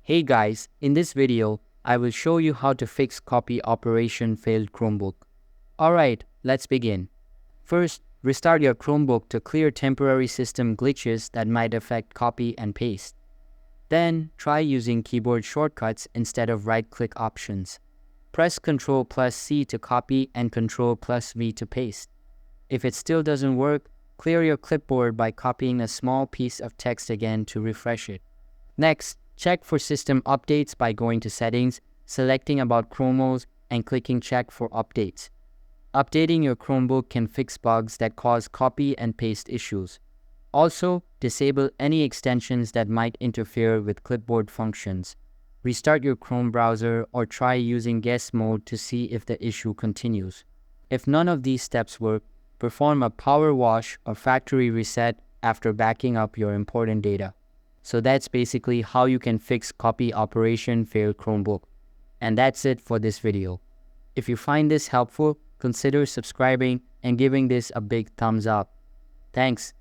Hey guys, in this video, I will show you how to fix copy operation failed Chromebook. Alright, let's begin. First, restart your Chromebook to clear temporary system glitches that might affect copy and paste. Then, try using keyboard shortcuts instead of right-click options. Press Ctrl+C to copy and Ctrl+V to paste. If it still doesn't work, clear your clipboard by copying a small piece of text again to refresh it. Next, check for system updates by going to Settings, selecting About Chromos, and clicking Check for Updates. Updating your Chromebook can fix bugs that cause copy and paste issues. Also, disable any extensions that might interfere with clipboard functions. Restart your Chrome browser or try using guest mode to see if the issue continues. If none of these steps work, perform a power wash or factory reset after backing up your important data. So that's basically how you can fix copy operation failed Chromebook. And that's it for this video. If you find this helpful, consider subscribing and giving this a big thumbs up. Thanks.